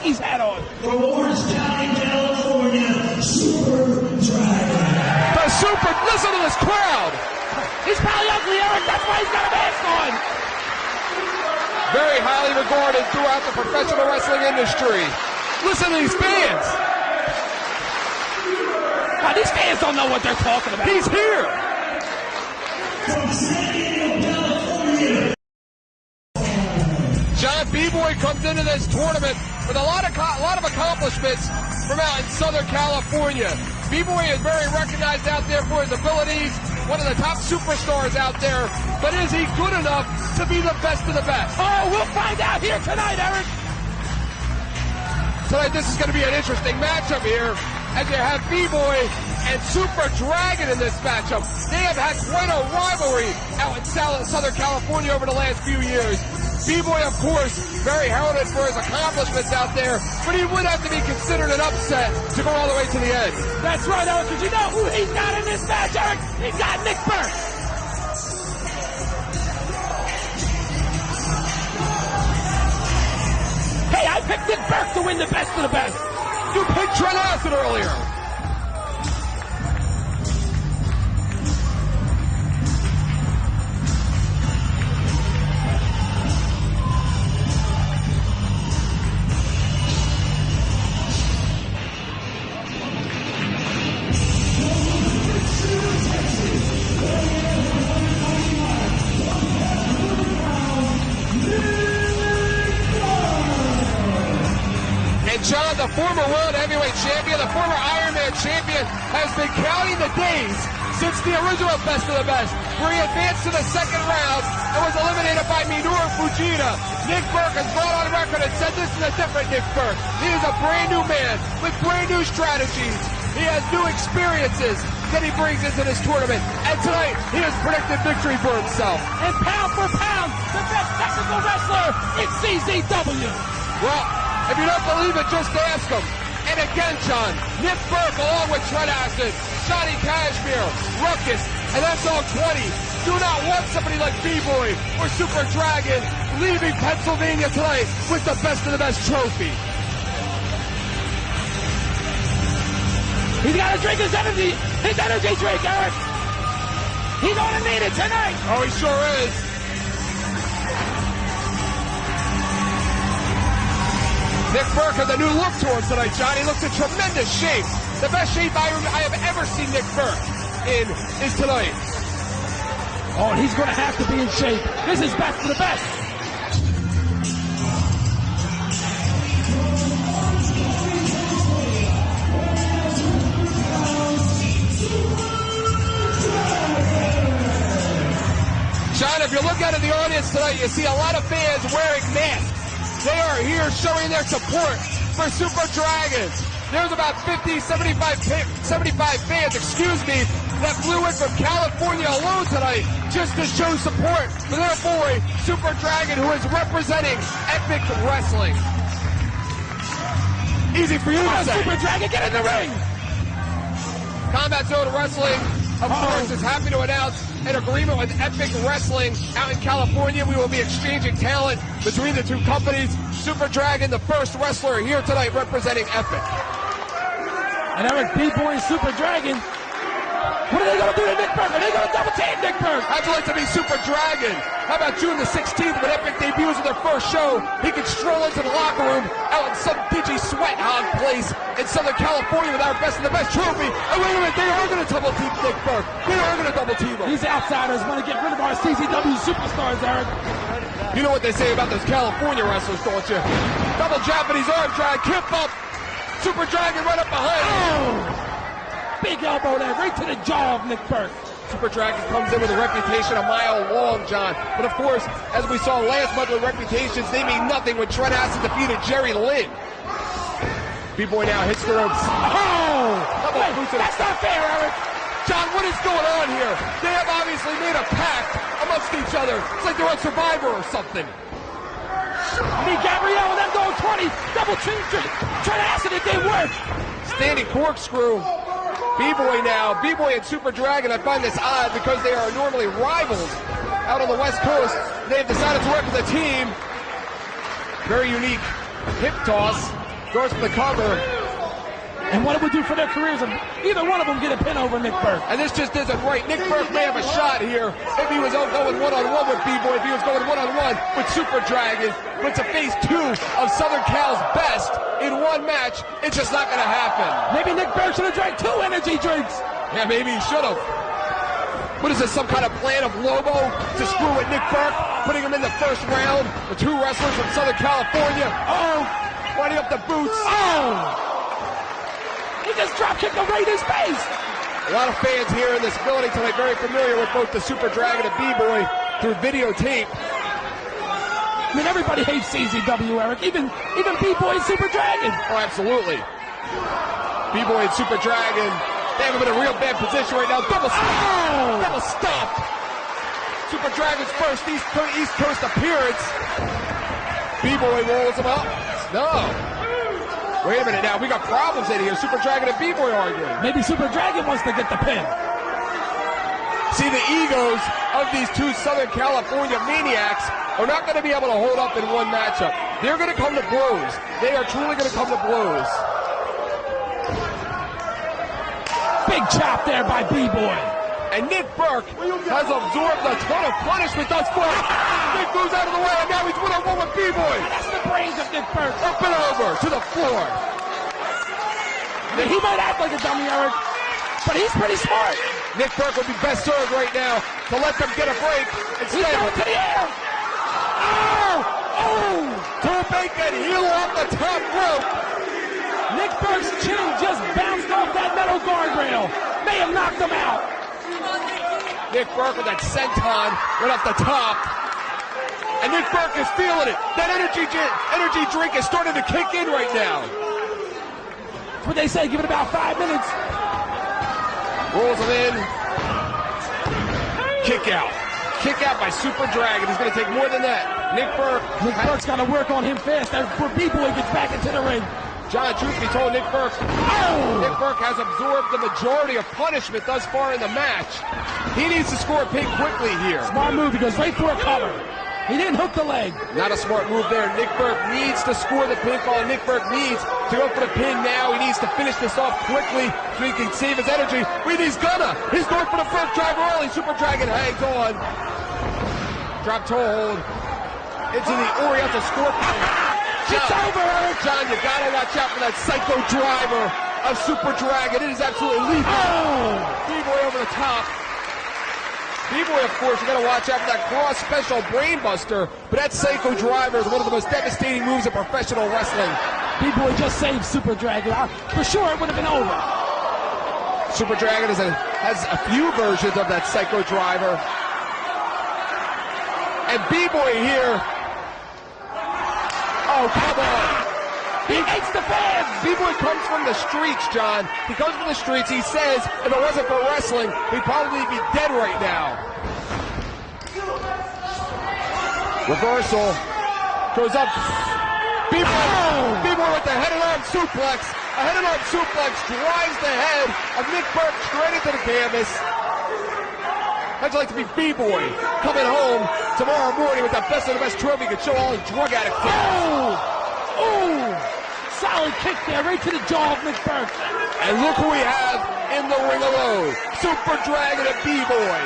Yankees hat on. From Orangetown, California, Super Dragon. The Super, listen to this crowd. He's probably ugly, Eric. That's why he's got a mask on. Very highly regarded throughout the professional wrestling industry. Listen to these fans. God, these fans don't know what they're talking about. He's here. From San Diego, California. John B-Boy comes into this tournament with a lot of accomplishments from out in Southern California. B-Boy is very recognized out there for his abilities, one of the top superstars out there, but is he good enough to be the best of the best? Oh, we'll find out here tonight, Eric. Tonight this is going to be an interesting matchup here, as you have B-Boy and Super Dragon in this matchup. They have had quite a rivalry out in Southern California over the last few years. B-Boy, of course, very heralded for his accomplishments out there, but he would have to be considered an upset to go all the way to the end. That's right, Eric, because you know who he's got in this match, Eric? He's got Nick Berk. Hey, I picked Nick Berk to win the best of the best. You picked Trent Acid earlier. John, the former world heavyweight champion, the former Ironman champion, has been counting the days since the original Best of the Best, where he advanced to the second round and was eliminated by Minoru Fujita. Nick Berk has gone on record and said this is a different Nick Berk. He is a brand new man with brand new strategies. He has new experiences that he brings into this tournament. And tonight, he has predicted victory for himself. And pound for pound, the best technical wrestler in CZW. Well, if you don't believe it, just ask him. And again, John, Nick Berk along with Trent Acid, Johnny Kashmere, Ruckus, and that's all 20. Do not want somebody like B-Boy or Super Dragon leaving Pennsylvania tonight with the best of the best trophy. He's got to drink his energy drink, Eric. He's going to need it tonight. Oh, he sure is. Nick Berk has a new look to him tonight, John. He looks in tremendous shape. The best shape I have ever seen Nick Berk in is tonight. Oh, and he's going to have to be in shape. This is best of the best. John, if you look out at the audience tonight, you see a lot of fans wearing masks. They are here showing their support for Super Dragon. There's about 75 fans, that flew in from California alone tonight just to show support for their boy, Super Dragon, who is representing Epic Wrestling. Easy for you to say. Super Dragon, get in the ring! Combat Zone Wrestling, of course, is happy to announce an agreement with Epic Wrestling out in California. We will be exchanging talent between the two companies. Super Dragon, the first wrestler here tonight representing Epic. And Eric, B-Boy and Super Dragon, what are they going to do to Nick Berk? Are they going to double team Nick Berk? I'd like to be Super Dragon. How about June the 16th when Epic debuts in their first show? He can stroll into the locker room out in some dingy sweat hog place in Southern California with our best of the best trophy. And wait a minute, they are going to double team Nick Berk. They are going to double team him. These outsiders want to get rid of our CZW superstars, Eric. You know what they say about those California wrestlers, don't you? Double Japanese arm drag, kip up. Super Dragon right up behind him. Oh! Big elbow there, right to the jaw of Nick Berk. Super Dragon comes in with a reputation a mile long, John. But of course, as we saw last month with reputations, they mean nothing when Trent Acid defeated Jerry Lynn. B-Boy now hits the ropes. Oh! That's not fair, Eric. John, what is going on here? They have obviously made a pact amongst each other. It's like they're on Survivor or something. Me, Gabrielle, and them going 20. Double team. Trent Acid, it didn't work. Standing corkscrew. B-Boy now. B-Boy and Super Dragon, I find this odd because they are normally rivals out on the West Coast. They've decided to work as a team. Very unique hip toss. Goes for the cover. And what it would do for their careers if either one of them get a pin over Nick Berk. And this just isn't right. Nick Berk may have a shot here if he was going one-on-one with B-Boy, if he was going one-on-one with Super Dragon. But to face two of Southern Cal's best in one match, it's just not going to happen. Maybe Nick Berk should have drank 2 energy drinks. Yeah, maybe he should have. What is this, some kind of plan of Lobo to screw with Nick Berk, putting him in the first round? The 2 wrestlers from Southern California. Oh, winding up the boots. Oh! He just drop-kicked him right in his face. A lot of fans here in this building tonight very familiar with both the Super Dragon and B-Boy through videotape. I mean, everybody hates CZW, Eric. Even B-Boy and Super Dragon. Oh, absolutely. B-Boy and Super Dragon, they have him in a real bad position right now. Double stop. Oh. Double stop. Super Dragon's first East Coast appearance. B-Boy rolls him up. No. Wait a minute now, we got problems in here. Super Dragon and B-Boy arguing. Maybe Super Dragon wants to get the pin. See, the egos of these 2 Southern California maniacs are not going to be able to hold up in one matchup. They're going to come to blows. They are truly going to come to blows. Big chop there by B-Boy. And Nick Berk has absorbed a ton of punishment thus far. Nick goes out of the way, and now he's one-on-one with B-Boy. That's the brains of Nick Berk. Up and over to the floor. He might act like a dummy, Eric, but he's pretty smart. Nick Berk would be best served right now to let them get a break. He's going to the air. Oh! Oh! To a bacon heel off the top rope. Nick Berk's chin just bounced off that metal guardrail. May have knocked him out. Nick Berk with that senton right off the top. And Nick Berk is feeling it. That energy drink is starting to kick in right now. That's what they say, give it about 5 minutes. Rolls him in. Kick out. Kick out by Super Dragon. He's going to take more than that. Nick Berk's got to work on him fast before B-Boy gets back into the ring. John, truth be told, Nick Berk has absorbed the majority of punishment thus far in the match. He needs to score a pin quickly here. Smart move. He goes right for a cover. He didn't hook the leg. Not a smart move there. Nick Berk needs to score the pinfall. Nick Berk needs to go for the pin now. He needs to finish this off quickly so he can save his energy. He's gonna. He's going for the first driver early. Super Dragon hangs on. Drop toe hold into the Oriental Scorpion. It's over, Eric. John, you gotta watch out for that psycho driver of Super Dragon. It is absolutely lethal. Oh! B-Boy over the top. B-Boy, of course, you gotta watch out for that cross special brainbuster, but that psycho driver is one of the most devastating moves in professional wrestling. B-Boy just saved Super Dragon. For sure, it would have been over. Super Dragon has a few versions of that psycho driver. And B-Boy here. Oh, come on. He hates the fans. B-Boy comes from the streets, John. He comes from the streets. He says if it wasn't for wrestling, he'd probably be dead right now. Reversal. Goes up. B-Boy with the head and arm suplex. A head and arm suplex drives the head of Nick Berk straight into the canvas. How'd you like to be B-Boy coming home tomorrow morning with that best of the best trophy? You can show all his drug addict friends. Oh! Solid kick there, right to the jaw of Nick Berk. And look who we have in the ring alone. Super Dragon and B-Boy.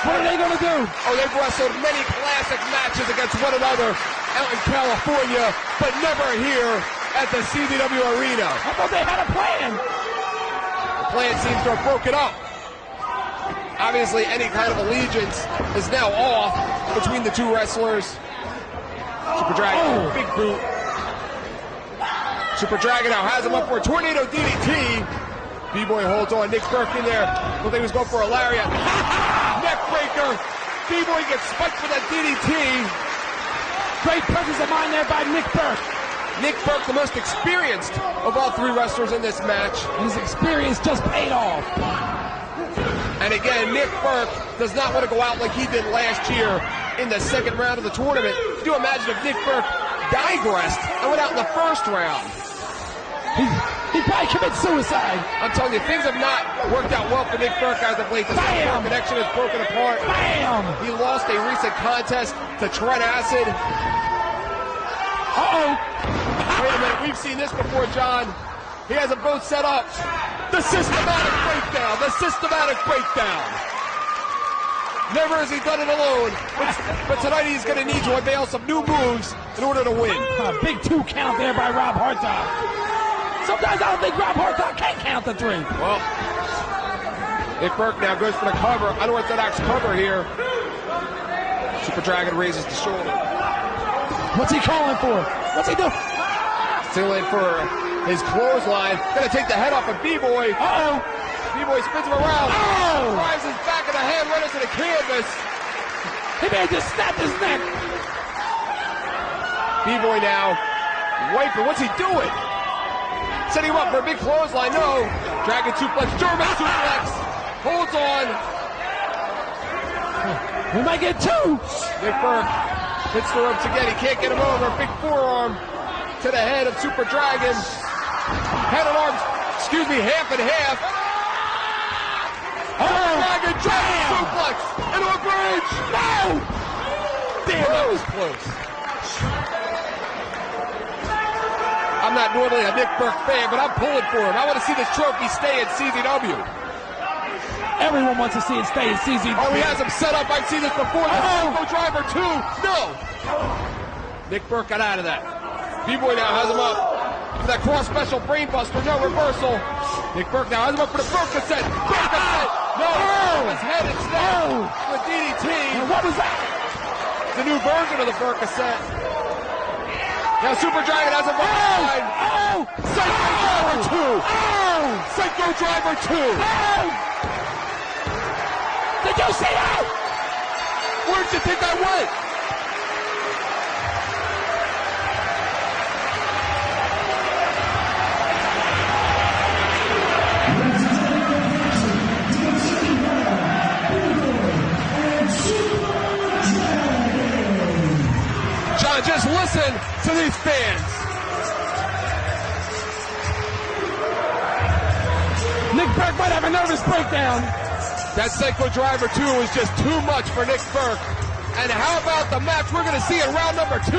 What are they going to do? Oh, they've wrestled many classic matches against one another out in California, but never here at the CZW Arena. I thought they had a plan. The plan seems to have broken up. Obviously, any kind of allegiance is now off between the 2 wrestlers. Super Dragon, big boot. Super Dragon now has him up for a tornado DDT. B-Boy holds on. Nick Berk in there. Looked like he was going for a lariat. Neck breaker. B-Boy gets spiked for that DDT. Great presence of mind there by Nick Berk. Nick Berk, the most experienced of all 3 wrestlers in this match. His experience just paid off. And again, Nick Berk does not want to go out like he did last year in the second round of the tournament. Could you imagine if Nick Berk digressed and went out in the first round? He probably commit suicide. I'm telling you, things have not worked out well for Nick Berk as of late. The Bam! Connection is broken apart. Bam! He lost a recent contest to Trent Acid. Uh-oh. Wait a minute, we We've seen this before, John. He has them both set up. The systematic breakdown. The systematic breakdown. Never has he done it alone. But tonight he's going to need to unveil some new moves in order to win. Big 2 count there by Rob Hartog. Sometimes I don't think Rob Hartog can count the 3. Well, Nick Berk now goes for the cover. Unorthodox cover here. Super Dragon raises the shoulder. What's he calling for? What's he doing? Still in for his clothesline. Gonna take the head off of B-Boy. Uh-oh. B-Boy spins him around. Oh! Drives his back of the head right into the canvas. He may have just snapped his neck. B-Boy now wiping. What's he doing? Setting him up for a big clothesline. No. Dragon suplex. German suplex. Holds on. We might get 2. Nick Berk hits the ropes again. He can't get him over. Big forearm to the head of Super Dragon. Head and arms, half and half. Dragon suplex into a bridge. No! Damn, that was close. I'm not normally a Nick Berk fan, but I'm pulling for him. I want to see this trophy stay at CZW. Everyone wants to see it stay at CZW. Oh, he has him set up. I've seen this before. The Psycho Driver 2. No! Nick Berk got out of that. B-Boy now has him up. That cross special brain buster. No reversal. Nick Berk now has him up for the Berk-a-set. Berk-a-set. No! His head instead with DDT. And what was that? The new version of the Berk-a-set. Now Super Dragon has a behind. Psycho Driver 2. Psycho Driver 2. Did you see that? Where did you think I went? John, just listen to these fans. Nick Berk might have a nervous breakdown. That Psycho Driver 2 is just too much for Nick Berk. And how about the match we're going to see in round number 2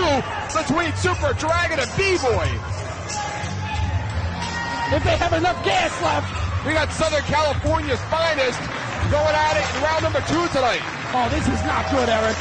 between Super Dragon and B-Boy? If they have enough gas left. We got Southern California's finest going at it in round number 2 tonight. Oh, this is not good, Eric.